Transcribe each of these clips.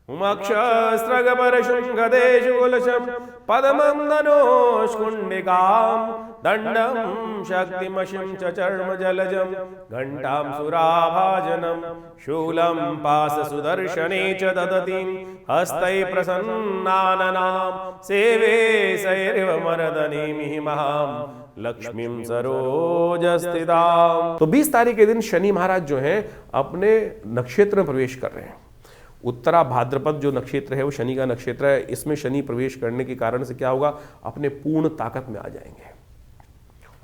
उमक्षस्त्रगपरशुङ्गदेशूलशं पद्मं धनुष्कुण्डिकां दण्डं शक्तिमशिं च चर्मजलजं घण्टां सुराभाजनं शूलं पाशसुदर्शने च ददतीं हस्तैः प्रसन्नाननां सेवे सैरिव मर्दनीमिमहां लक्ष्मीं सरोजस्थिताम्। तो 20 तारीख के दिन शनि महाराज जो हैं अपने नक्षत्र में प्रवेश कर रहे हैं। उत्तरा भाद्रपद जो नक्षत्र है वो शनि का नक्षत्र है। इसमें शनि प्रवेश करने के कारण से क्या होगा, अपने पूर्ण ताकत में आ जाएंगे।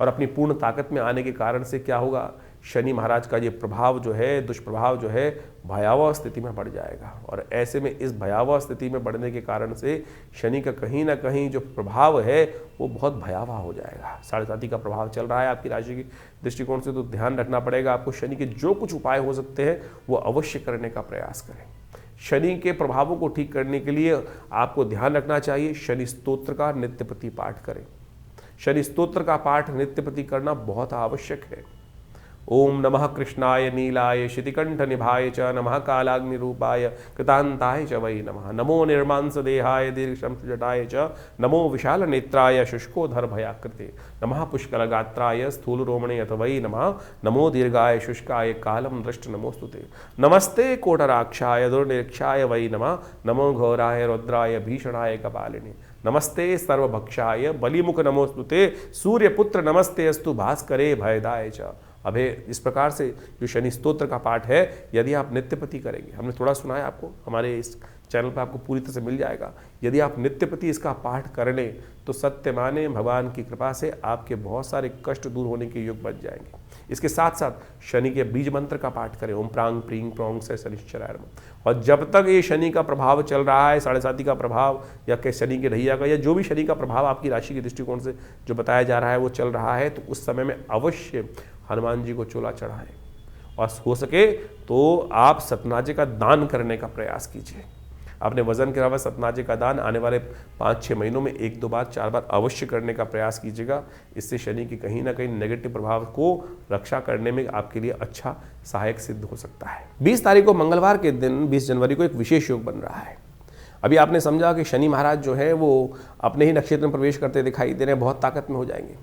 और अपनी पूर्ण ताकत में आने के कारण से क्या होगा, शनि महाराज का ये प्रभाव जो है, दुष्प्रभाव जो है, भयावह स्थिति में बढ़ जाएगा। और ऐसे में इस भयावह स्थिति में बढ़ने के कारण से शनि का कहीं ना कहीं जो प्रभाव है वो बहुत भयावह हो जाएगा। 7.5 का प्रभाव चल रहा है आपकी राशि के दृष्टिकोण से, तो ध्यान रखना पड़ेगा आपको। शनि के जो कुछ उपाय हो सकते हैं वो अवश्य करने का प्रयास करें। शनि के प्रभावों को ठीक करने के लिए आपको ध्यान रखना चाहिए, शनि स्तोत्र का नित्य प्रति पाठ करें। शनि स्तोत्र का पाठ नित्य प्रति करना बहुत आवश्यक है। ओम नमः कृष्णाय नीलाय शितिकंठ निभाय च नमः कालाग्नि रूपाय कृतांताय च वै नमः। नमो निर्मांस देहाय दीर्घशंस जटाय च नमो विशाल नेत्राय शुष्कोधर भयाकृते नमः पुष्कल गात्राय स्थूल रोमणे अथ वै नमः। नमो दीर्घाय शुष्काय कालम दृष्ट नमोस्तुते। नमस्ते कोटराक्षाय दुर्निरीक्षाय वै नमः। नमो घोराय रुद्राय भीषणाय कपालिने नमस्ते सर्वभक्षाय बलिमुख नमोस्तुते। सूर्यपुत्र नमस्ते अस्तु भास्करे भयदाय च अभे। इस प्रकार से जो शनि स्तोत्र का पाठ है यदि आप नित्यपति करेंगे, हमने थोड़ा सुना है आपको, हमारे इस चैनल पर आपको पूरी तरह से मिल जाएगा। यदि आप नित्यपति इसका पाठ कर लें तो सत्य माने भगवान की कृपा से आपके बहुत सारे कष्ट दूर होने के योग बच जाएंगे। इसके साथ साथ शनि के बीज मंत्र का पाठ करें, ओम प्रांग प्रींग प्रोंग से शनिश्चराय नमः। और जब तक ये शनि का प्रभाव चल रहा है, 7.5 का प्रभाव या के शनि के ढैया का या जो भी शनि का प्रभाव आपकी राशि के दृष्टिकोण से जो बताया जा रहा है वो चल रहा है, तो उस समय में अवश्य हनुमान जी को चोला चढ़ाएं। और हो सके तो आप सतनाजे का दान करने का प्रयास कीजिए। अपने वजन के अलावा सतनाजे का दान आने वाले 5-6 महीनों में 1-2 बार 4 बार अवश्य करने का प्रयास कीजिएगा। इससे शनि की कहीं ना कहीं नेगेटिव प्रभाव को रक्षा करने में आपके लिए अच्छा सहायक सिद्ध हो सकता है। 20 तारीख को मंगलवार के दिन 20 जनवरी को एक विशेष योग बन रहा है। अभी आपने समझा कि शनि महाराज जो है वो अपने ही नक्षत्र में प्रवेश करते दिखाई दे रहे हैं, बहुत ताकत में हो जाएंगे।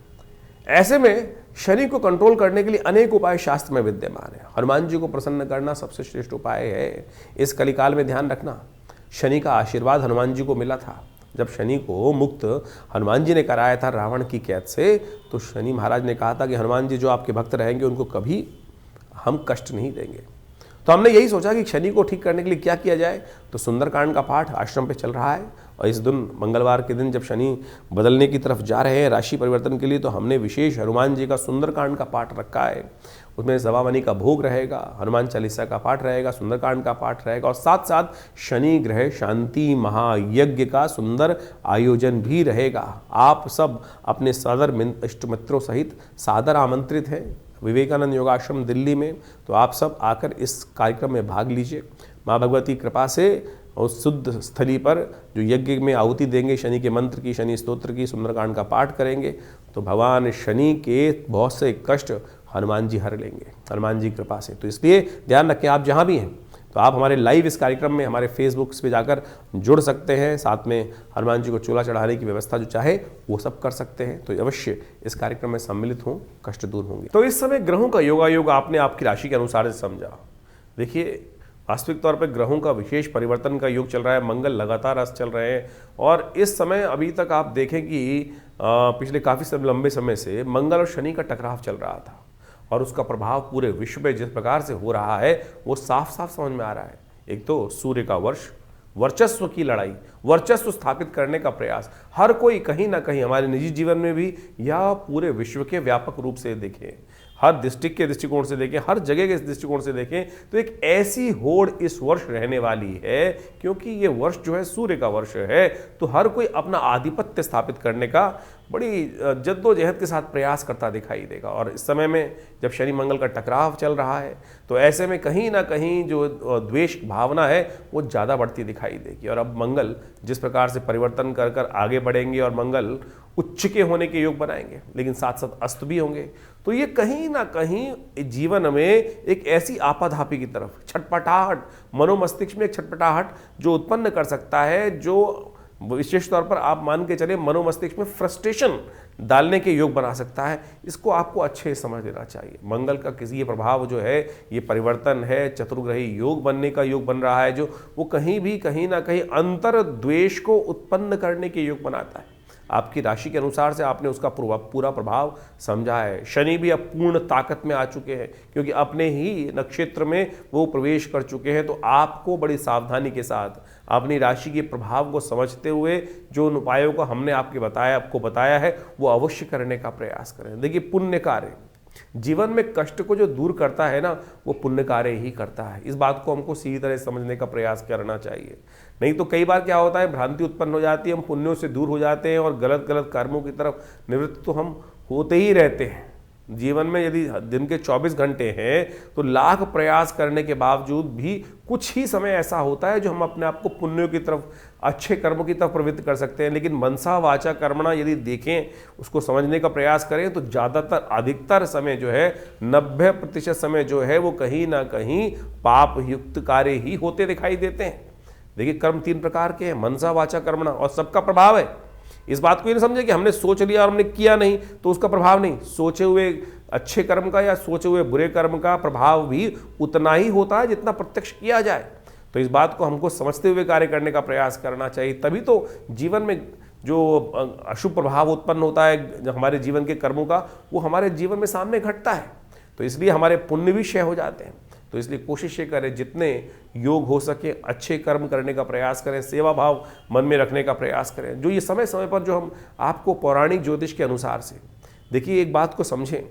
ऐसे में शनि को कंट्रोल करने के लिए अनेक उपाय शास्त्र में विद्यमान है। हनुमान जी को प्रसन्न करना सबसे श्रेष्ठ उपाय है। इस कलिकाल में ध्यान रखना, शनि का आशीर्वाद हनुमान जी को मिला था। जब शनि को मुक्त हनुमान जी ने कराया था रावण की कैद से, तो शनि महाराज ने कहा था कि हनुमान जी जो आपके भक्त रहेंगे उनको कभी हम कष्ट नहीं देंगे। तो हमने यही सोचा कि शनि को ठीक करने के लिए क्या किया जाए, तो सुंदरकांड का पाठ आश्रम पे चल रहा है। और इस दिन मंगलवार के दिन जब शनि बदलने की तरफ जा रहे हैं राशि परिवर्तन के लिए, तो हमने विशेष हनुमान जी का सुंदरकांड का पाठ रखा है। उसमें सवामनी का भोग रहेगा, हनुमान चालीसा का पाठ रहेगा, सुंदरकांड का पाठ रहेगा और साथ साथ शनि ग्रह शांति महायज्ञ का सुंदर आयोजन भी रहेगा। आप सब अपने सादर इष्ट मित्रों सहित सादर आमंत्रित हैं विवेकानंद योगाश्रम दिल्ली में। तो आप सब आकर इस कार्यक्रम में भाग लीजिए। माँ भगवती कृपा से उस शुद्ध स्थली पर जो यज्ञ में आहुति देंगे, शनि के मंत्र की, शनि स्तोत्र की, सुंदरकांड का पाठ करेंगे, तो भगवान शनि के बहुत से कष्ट हनुमान जी हर लेंगे हनुमान जी कृपा से। तो इसलिए ध्यान रखें, आप जहाँ भी हैं तो आप हमारे लाइव इस कार्यक्रम में हमारे फेसबुक पे जाकर जुड़ सकते हैं। साथ में हनुमान जी को चोला चढ़ाने की व्यवस्था जो चाहे वो सब कर सकते हैं। तो अवश्य इस कार्यक्रम में सम्मिलित हों, कष्ट दूर होंगे। तो इस समय ग्रहों का योगायोग आपने आपकी राशि के अनुसार से समझा। देखिए, वास्तविक तौर पर ग्रहों का विशेष परिवर्तन का योग चल रहा है। मंगल लगातार अस्त चल रहे हैं और इस समय अभी तक आप देखें कि पिछले काफ़ी लंबे समय से मंगल और शनि का टकराव चल रहा था और उसका प्रभाव पूरे विश्व में जिस प्रकार से हो रहा है वो साफ साफ समझ में आ रहा है। एक तो सूर्य का वर्चस्व की लड़ाई, वर्चस्व स्थापित करने का प्रयास, हर कोई कहीं ना कहीं हमारे निजी जीवन में भी या पूरे विश्व के व्यापक रूप से देखें, हर डिस्ट्रिक्ट के दृष्टिकोण से देखें, हर जगह के दृष्टिकोण से देखें, तो एक ऐसी होड़ इस वर्ष रहने वाली है। क्योंकि ये वर्ष जो है सूर्य का वर्ष है, तो हर कोई अपना आधिपत्य स्थापित करने का बड़ी जद्दोजहद के साथ प्रयास करता दिखाई देगा। और इस समय में जब शनि मंगल का टकराव चल रहा है तो ऐसे में कहीं ना कहीं जो द्वेष भावना है वो ज़्यादा बढ़ती दिखाई देगी। और अब मंगल जिस प्रकार से परिवर्तन कर कर आगे बढ़ेंगे और मंगल उच्च के होने के योग बनाएंगे, लेकिन साथ साथ अस्त भी होंगे, तो ये कहीं ना कहीं जीवन में एक ऐसी आपाधापी की तरफ छटपटाहट, मनोमस्तिष्क में एक छटपटाहट जो उत्पन्न कर सकता है, जो विशेष तौर पर आप मान के चले मनोमस्तिष्क में फ्रस्ट्रेशन डालने के योग बना सकता है। इसको आपको अच्छे समझ लेना चाहिए। मंगल का किसी ये प्रभाव जो है, ये परिवर्तन है, चतुर्ग्रही योग बनने का योग बन रहा है, जो वो कहीं ना कहीं अंतर द्वेष को उत्पन्न करने के योग बनाता है। आपकी राशि के अनुसार से आपने उसका पूरा प्रभाव समझा है। शनि भी अब पूर्ण ताकत में आ चुके हैं, क्योंकि अपने ही नक्षत्र में वो प्रवेश कर चुके हैं। तो आपको बड़ी सावधानी के साथ अपनी राशि के प्रभाव को समझते हुए जो उन उपायों को हमने आपको बताया है वो अवश्य करने का प्रयास करें। देखिए, पुण्य कार्य जीवन में कष्ट को जो दूर करता है ना, वो पुण्य कार्य ही करता है। इस बात को हमको सीधी तरह समझने का प्रयास करना चाहिए। नहीं तो कई बार क्या होता है, भ्रांति उत्पन्न हो जाती है, हम पुण्यों से दूर हो जाते हैं और गलत गलत कर्मों की तरफ निवृत्त तो हम होते ही रहते हैं। जीवन में यदि दिन के 24 घंटे हैं तो लाख प्रयास करने के बावजूद भी कुछ ही समय ऐसा होता है जो हम अपने आप को पुण्यों की तरफ, अच्छे कर्मों की तरफ प्रवृत्त कर सकते हैं। लेकिन मनसा वाचा कर्मणा यदि देखें, उसको समझने का प्रयास करें, तो ज़्यादातर अधिकतर समय जो है 90% समय जो है वो कहीं ना कहीं पाप युक्त कार्य ही होते दिखाई देते हैं। देखिए, कर्म 3 प्रकार के हैं, मनसा वाचा कर्मणा, और सबका प्रभाव है। इस बात को ये नहीं समझे कि हमने सोच लिया और हमने किया नहीं तो उसका प्रभाव नहीं। सोचे हुए अच्छे कर्म का या सोचे हुए बुरे कर्म का प्रभाव भी उतना ही होता है जितना प्रत्यक्ष किया जाए। तो इस बात को हमको समझते हुए कार्य करने का प्रयास करना चाहिए, तभी तो जीवन में जो अशुभ प्रभाव उत्पन्न होता है हमारे जीवन के कर्मों का, वो हमारे जीवन में सामने घटता है। तो इसलिए हमारे पुण्य भी क्षय हो जाते हैं। तो इसलिए कोशिश ये करें, जितने योग हो सके अच्छे कर्म करने का प्रयास करें, सेवा भाव मन में रखने का प्रयास करें। जो ये समय समय पर जो हम आपको पौराणिक ज्योतिष के अनुसार से, देखिए एक बात को समझें,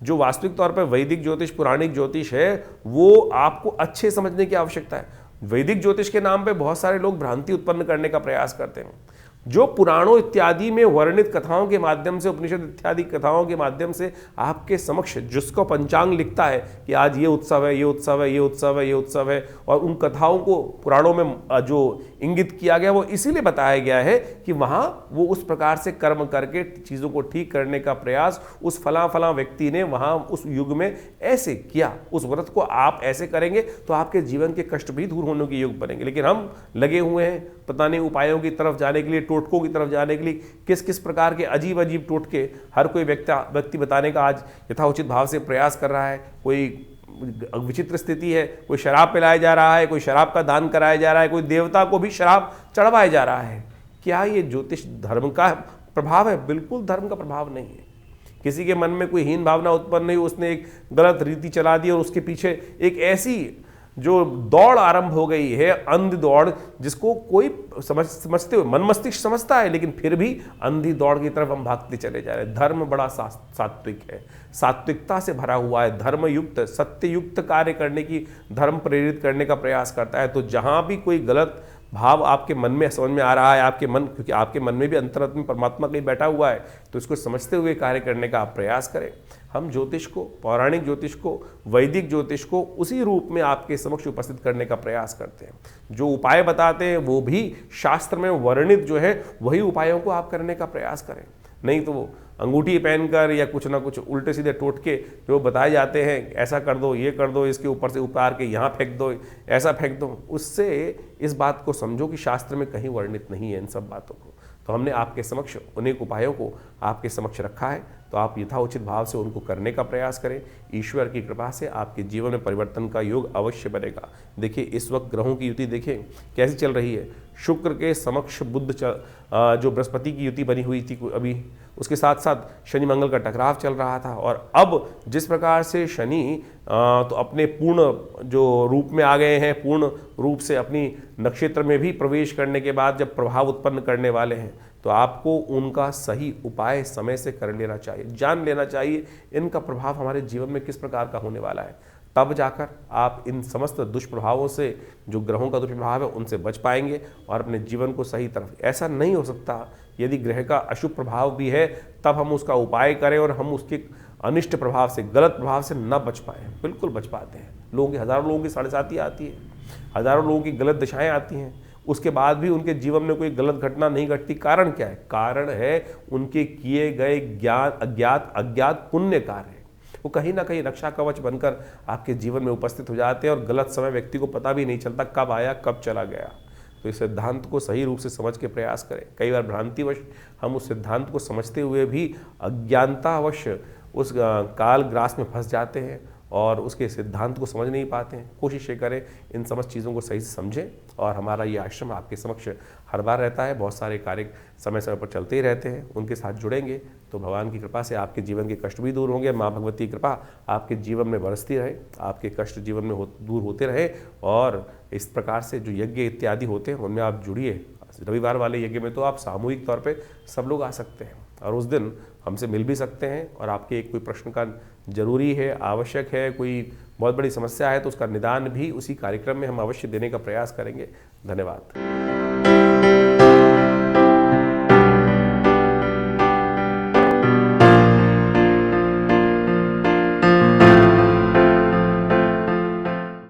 जो वास्तविक तौर पर वैदिक ज्योतिष, पुराणिक ज्योतिष है, वो आपको अच्छे समझने की आवश्यकता है। वैदिक ज्योतिष के नाम पे बहुत सारे लोग भ्रांति उत्पन्न करने का प्रयास करते हैं। जो पुराणों इत्यादि में वर्णित कथाओं के माध्यम से, उपनिषद इत्यादि कथाओं के माध्यम से आपके समक्ष जिसको पंचांग लिखता है कि आज ये उत्सव है, ये उत्सव है, ये उत्सव है, ये उत्सव है, और उन कथाओं को पुराणों में जो इंगित किया गया वो इसीलिए बताया गया है कि वहाँ वो उस प्रकार से कर्म करके चीज़ों को ठीक करने का प्रयास उस फला फला व्यक्ति ने वहाँ उस युग में ऐसे किया, उस व्रत को आप ऐसे करेंगे तो आपके जीवन के कष्ट भी दूर होने के योग बनेंगे। लेकिन हम लगे हुए हैं पता नहीं उपायों की तरफ जाने के लिए, टोटकों की तरफ जाने के लिए, किस किस प्रकार के अजीब अजीब टोटके हर कोई व्यक्ति बताने का आज यथाउचित भाव से प्रयास कर रहा है। कोई विचित्र स्थिति है, कोई शराब पिलाया जा रहा है, कोई शराब का दान कराया जा रहा है, कोई देवता को भी शराब चढ़वाया जा रहा है। क्या ये ज्योतिष धर्म का प्रभाव है? बिल्कुल धर्म का प्रभाव नहीं है। किसी के मन में कोई हीन भावना उत्पन्न नहीं, उसने एक गलत रीति चला दी और उसके पीछे एक ऐसी जो दौड़ आरंभ हो गई है, अंधी दौड़, जिसको कोई समझते हुए मन मस्तिष्क समझता है, लेकिन फिर भी अंधी दौड़ की तरफ हम भागते चले जा रहे हैं। धर्म बड़ा सात्विक है, सात्विकता से भरा हुआ है, धर्मयुक्त सत्ययुक्त कार्य करने की, धर्म प्रेरित करने का प्रयास करता है। तो जहां भी कोई गलत भाव आपके मन में समझ में आ रहा है, आपके मन, क्योंकि आपके मन में भी अंतरात्मा परमात्मा कहीं बैठा हुआ है, तो इसको समझते हुए कार्य करने का आप प्रयास करें। हम ज्योतिष को, पौराणिक ज्योतिष को, वैदिक ज्योतिष को उसी रूप में आपके समक्ष उपस्थित करने का प्रयास करते हैं। जो उपाय बताते हैं वो भी शास्त्र में वर्णित जो है वही उपायों को आप करने का प्रयास करें। नहीं तो वो अंगूठी पहनकर या कुछ ना कुछ उल्टे सीधे टोटके जो बताए जाते हैं, ऐसा कर दो, ये कर दो, इसके ऊपर से उतार के यहाँ फेंक दो, ऐसा फेंक दो, उससे इस बात को समझो कि शास्त्र में कहीं वर्णित नहीं है इन सब बातों को। तो हमने आपके समक्ष अनेक उपायों को आपके समक्ष रखा है, तो आप यथाउचित भाव से उनको करने का प्रयास करें। ईश्वर की कृपा से आपके जीवन में परिवर्तन का योग अवश्य बनेगा। देखिए इस वक्त ग्रहों की युति देखें कैसी चल रही है। शुक्र के समक्ष बुध जो बृहस्पति की युति बनी हुई थी अभी, उसके साथ साथ शनि मंगल का टकराव चल रहा था, और अब जिस प्रकार से शनि तो अपने पूर्ण जो रूप में आ गए हैं, पूर्ण रूप से अपनी नक्षत्र में भी प्रवेश करने के बाद जब प्रभाव उत्पन्न करने वाले हैं, तो आपको उनका सही उपाय समय से कर लेना चाहिए, जान लेना चाहिए इनका प्रभाव हमारे जीवन में किस प्रकार का होने वाला है। तब जाकर आप इन समस्त दुष्प्रभावों से, जो ग्रहों का दुष्प्रभाव है, उनसे बच पाएंगे और अपने जीवन को सही तरफ। ऐसा नहीं हो सकता यदि ग्रह का अशुभ प्रभाव भी है तब हम उसका उपाय करें और हम उसके अनिष्ट प्रभाव से, गलत प्रभाव से न बच पाएँ। बिल्कुल बच पाते हैं। हज़ारों लोगों की साढ़े साती आती है, हज़ारों लोगों की गलत दिशाएं आती हैं, उसके बाद भी उनके जीवन में कोई गलत घटना नहीं घटती। कारण क्या है? कारण है उनके किए गए अज्ञात पुण्य कार्य। वो कहीं ना कहीं रक्षा कवच बनकर आपके जीवन में उपस्थित हो जाते हैं और गलत समय व्यक्ति को पता भी नहीं चलता कब आया कब चला गया। तो इस सिद्धांत को सही रूप से समझ के प्रयास करें। कई बार भ्रांतिवश हम उस सिद्धांत को समझते हुए भी अज्ञानतावश उस काल ग्रास में फंस जाते हैं और उसके सिद्धांत को समझ नहीं पाते हैं। कोशिश ये करें इन समस्त चीज़ों को सही से समझें। और हमारा ये आश्रम आपके समक्ष हर बार रहता है, बहुत सारे कार्य समय समय पर चलते ही रहते हैं। उनके साथ जुड़ेंगे तो भगवान की कृपा से आपके जीवन के कष्ट भी दूर होंगे। माँ भगवती की कृपा आपके जीवन में बरसती रहे, आपके कष्ट जीवन में दूर होते रहे। और इस प्रकार से जो यज्ञ इत्यादि होते हैं उनमें आप जुड़िए। रविवार वाले यज्ञ में तो आप सामूहिक तौर पे सब लोग आ सकते हैं और उस दिन हमसे मिल भी सकते हैं। और आपके कोई प्रश्न का जरूरी है, आवश्यक है, कोई बहुत बड़ी समस्या है तो उसका निदान भी उसी कार्यक्रम में हम अवश्य देने का प्रयास करेंगे। धन्यवाद।